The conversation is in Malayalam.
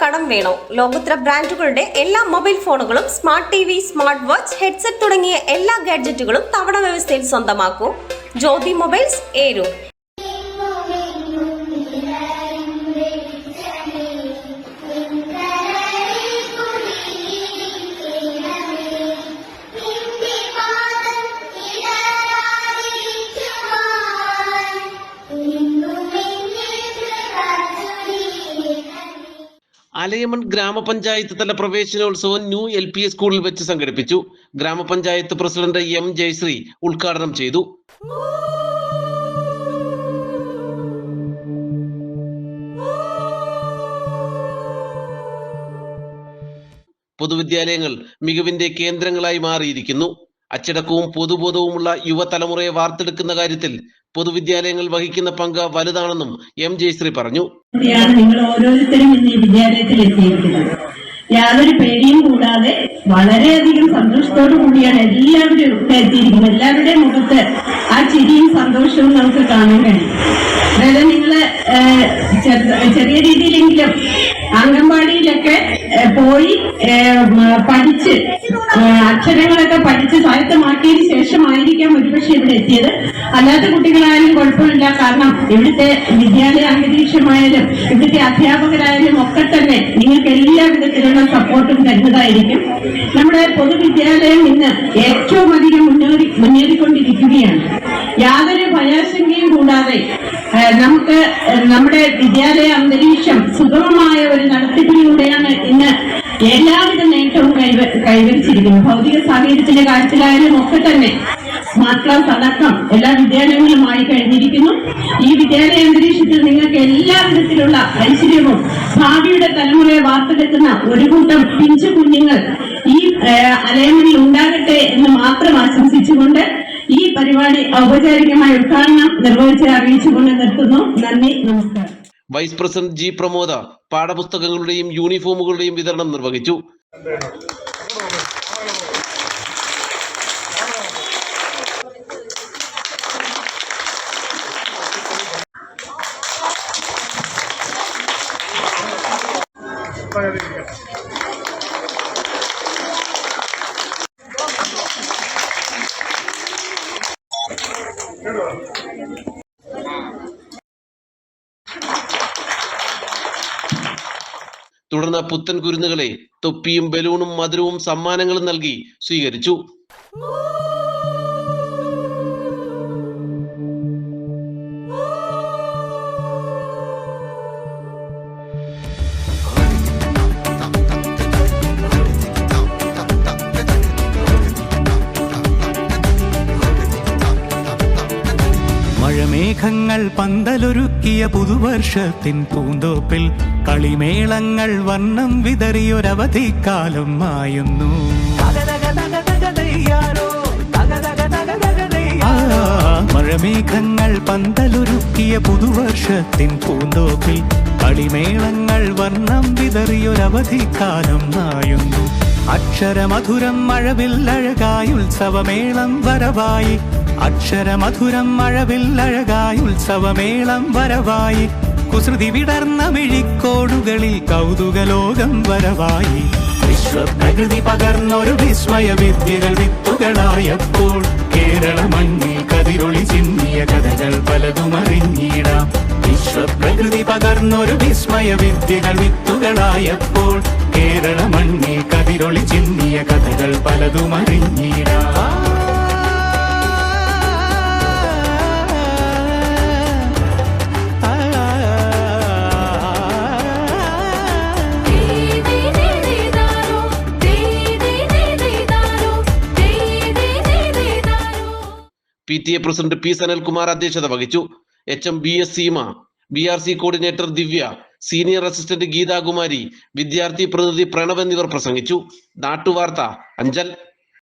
കടം വേണോ? ലോകോത്തര ബ്രാൻഡുകളുടെ എല്ലാ മൊബൈൽ ഫോണുകളും smart T V, smart watch, headset തുടങ്ങിയ എല്ലാ ഗാഡ്ജറ്റുകളും തവണ വ്യവസ്ഥയിൽ സ്വന്തമാക്കൂ. ജ്യോതി മൊബൈൽസ്, ഏരൂർ. അലയമൺ ഗ്രാമപഞ്ചായത്ത് തല പ്രവേശനോത്സവം ന്യൂ LP സ്കൂളിൽ വെച്ച് സംഘടിപ്പിച്ചു. ഗ്രാമപഞ്ചായത്ത് പ്രസിഡന്റ് M ജയശ്രീ ഉദ്ഘാടനം ചെയ്തു. പൊതുവിദ്യാലയങ്ങൾ മികവിന്റെ കേന്ദ്രങ്ങളായി മാറിയിരിക്കുന്നു. അച്ചടക്കവും പൊതുബോധവുമുള്ള യുവതലമുറയെ വാർത്തെടുക്കുന്ന കാര്യത്തിൽ പൊതുവിദ്യാലയങ്ങൾ വഹിക്കുന്ന പങ്ക് വലുതാണെന്നും M ജയശ്രീ പറഞ്ഞു. നിങ്ങൾ ഓരോരുത്തരും ഇന്ന് ഈ വിദ്യാലയത്തിൽ എത്തിയിരിക്കുന്നത് യാതൊരു പേടിയും കൂടാതെ വളരെയധികം സന്തോഷത്തോടു കൂടിയാണ് എല്ലാവരും ഇവിടെ എത്തിയിരിക്കുന്നത്. എല്ലാവരുടെയും മുഖത്ത് ആ ചിരിയും സന്തോഷവും നമുക്ക് കാണാൻ കഴിയും. അതായത് നിങ്ങള് ചെറിയ രീതിയിലെങ്കിലും അംഗൻവാടിയിലൊക്കെ പോയി പഠിച്ച് അക്ഷരങ്ങളൊക്കെ പഠിച്ച് സ്വായത്തമാക്കിയതിനു ശേഷമായിരിക്കാം ഒരുപക്ഷെ ഇവിടെ എത്തിയത്. അല്ലാത്ത കുട്ടികളായാലും കുഴപ്പമില്ല. കാരണം ഇവിടുത്തെ വിദ്യാലയ അന്തരീക്ഷമായാലും ഇവിടുത്തെ അധ്യാപകരായാലും ഒക്കെ തന്നെ നിങ്ങൾക്ക് എല്ലാ വിധത്തിലുള്ള സപ്പോർട്ടും തരുന്നതായിരിക്കും. നമ്മുടെ പൊതുവിദ്യാലയം ഇന്ന് ഏറ്റവും അധികം മുന്നേറിക്കൊണ്ടിരിക്കുകയാണ്. യാതൊരു ഭയാശങ്കയും കൂടാതെ നമുക്ക് നമ്മുടെ വിദ്യാലയ അന്തരീക്ഷം സുഗമമായ ഒരു നടത്തിപ്പിലൂടെയാണ് ഇന്ന് എല്ലാവിധ നേട്ടവും കൈവരിച്ചിരിക്കുന്നത്. ഭൗതിക സാഹചര്യത്തിന്റെ കാര്യത്തിലായാലും ഒക്കെ തന്നെ സ്മാർട്ട് ക്ലാസ് അടക്കം എല്ലാ വിദ്യാലയങ്ങളുമായി കഴിഞ്ഞിരിക്കുന്നു. ഈ വിദ്യാലയ അന്തരീക്ഷത്തിൽ നിങ്ങൾക്ക് എല്ലാ വിധത്തിലുള്ള ഐശ്വര്യവും ഭാവിയുടെ തലമുറയെ വാർത്തെടുക്കുന്ന ഒരു കൂട്ടം പിഞ്ചു കുഞ്ഞുങ്ങൾ ഈ അലയമണിൽ ഉണ്ടാകട്ടെ എന്ന് മാത്രം ആശംസിച്ചുകൊണ്ട് ഈ പരിപാടി ഔപചാരികമായ ഉദ്ഘാടനം നിർവഹിച്ച് അറിയിച്ചുകൊണ്ട് നിർത്തുന്നു. നന്ദി, നമസ്കാരം. വൈസ് പ്രസിഡന്റ് G പ്രമോദ പാഠപുസ്തകങ്ങളുടെയും യൂണിഫോമുകളുടെയും വിതരണം നിർവഹിച്ചു. തുടർന്ന് പുത്തൻ കുരുന്നുകളെ തൊപ്പിയും ബലൂണും മധുരവും സമ്മാനങ്ങളും നൽകി സ്വീകരിച്ചു. മഴമേഘങ്ങൾ പന്തലൊരുക്കിയ പുതുവർഷത്തിൻ പൂന്തോപ്പിൽ കളിമേളങ്ങൾ വർണ്ണം വിതറിയൊരവധിക്കാലം മായുന്നു. മഴമേഘങ്ങൾ പന്തലൊരുക്കിയ പുതുവർഷത്തിൻ പൂന്തോപ്പിൽ കളിമേളങ്ങൾ വർണ്ണം വിതറിയൊരവധിക്കാലം മായുന്നു. അക്ഷരമധുരം മഴവില്ലഴകായി ഉത്സവമേളം വരവായി. അക്ഷരമധുരം മഴവില്ലഴകായി ഉത്സവമേളം വരവായി. കുസൃതി വിടർന്ന മിഴിക്കോടുകളിൽ കൗതുകലോകം വരവായി. വിശ്വപ്രകൃതി പകർന്നൊരു വിസ്മയ വിദ്യകൾ വിത്തുകളായപ്പോൾ കേരള മണ്ണിൽ കതിരൊളി ചിന്നിയ കഥകൾ പലതും അറിഞ്ഞിടാം. വിശ്വപ്രകൃതി പകർന്നൊരു വിസ്മയ വിദ്യകൾ വിത്തുകളായപ്പോൾ കേരള മണ്ണിൽ കതിരൊളി ചിന്നിയ കഥകൾ പലതും അറിഞ്ഞിടാം. PTA പ്രസിഡന്റ് P സനൽകുമാർ അധ്യക്ഷത വഹിച്ചു. HM BS Seema, BRC coordinator Divya, senior assistant Geethakumari, വിദ്യാർത്ഥി പ്രതിനിധി പ്രണവ് എന്നിവർ പ്രസംഗിച്ചു. നാട്ടുവാർത്ത, അഞ്ചൽ.